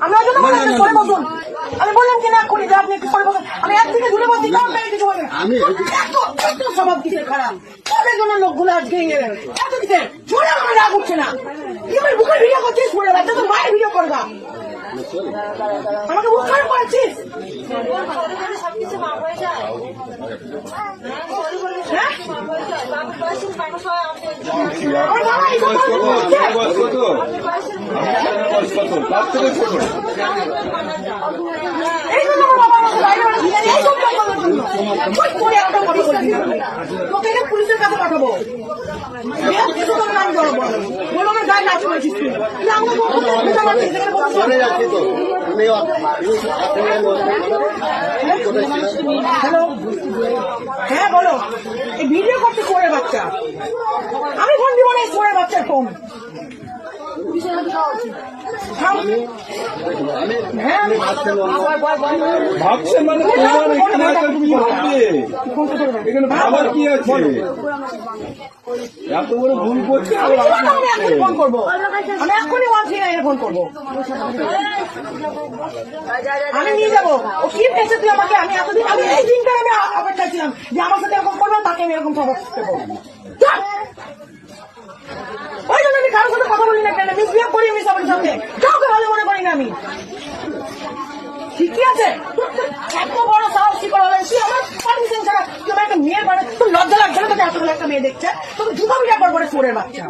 আমি ওই জন্য বললাম সরে বসুন। আমি বললাম কিনা এক্ষুনি যে আপনি একটু সরে বসুন। আমি এক থেকে দূরে বসছি, তাও আপনাকে কিছু বলবেন না। এত স্বভাব কিসের খারাপ, তাদের জন্য লোকগুলো আজকে এত কিসের জোরে আমার রাগ উঠছে না। কি আমার বুকের ভিডিও করছিস, পড়ে বাচ্চা তো মায়ের ভিডিও করবা, আমাকে বুক খারাপ করেছিস। পুলিশের কাছে পাঠাবো, আমার গায়ে নাচি বলছিস তুই। হ্যালো, হ্যাঁ বলো। এই ভিডিও করতে করে বাচ্চা, আমি ফোন দিব না, এই করে বাচ্চার ফোন। ভাবছেন মানে আবার কি আছে, এত বড় ভুল করছে। ফোন করবো আমি এক্ষুনি 139 ফোন করবো, আমি নিয়ে যাবো। ও কি পেয়েছে তুই আমাকে? আমি এতদিন আমি এই দিনটা আমি অপেক্ষা ছিলাম যে আমার সাথে এরকম করবো, তাকে আমি এরকম সবক দেবো। ওই জন্য আমি কারোর সাথে কথা বলি না, কেন মিসবিহেভ করি আমি সবার সাথে, কাউকে ভালো মনে করি না আমি। ঠিকই আছে, এত বড় সাহস কি করে তুই আমার পারমিশন ছাড়া তুই আমার একটা মেয়ের বাড়ি, তোর লজ্জা লাগছে না? তোকে এতগুলো একটা মেয়ে দেখছে, তোকে জুতা পিটা পর পরে চোরের বাচ্চা।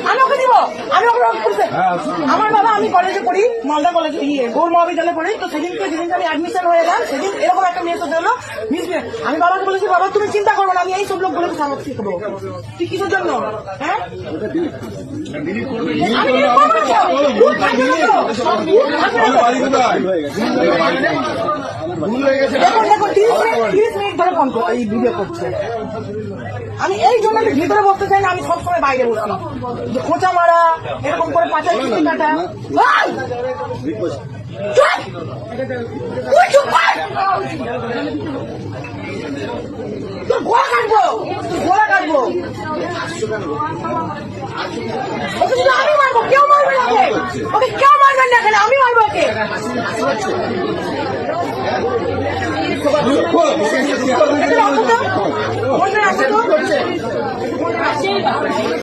আমি ওকে দিব, আমি ওকে আমার বাবা, আমি কলেজে পড়ি, মালদা কলেজে গৌর মহাবিদ্যালয়ে পড়ি। তো সেদিনকে আমি অ্যাডমিশন হয়ে গেলাম, সেদিন এরকম একটা মেয়ে সাথে হলো মিসবিহেভ। আমি বাবাকে বলেছি, বাবা তুমি চিন্তা করবো না, আমি এই সব লোকগুলোকে সামক শিখবো। তুই কিসের জন্য? হ্যাঁ আমি এই জন্য ভিতরে বসতে চাই না, আমি সবসময় বাইরে বসি। যে খোঁচা মারা, এরকম করে পাচার চিঠি কাটা, তোর গোলা কাটবো, গোলা কাটবো। ওকে শুধু আমি মারবো, কেউ মারবে না ওকে, ওকে কেউ মারবেন না, এখানে আমি মারবো ওকে।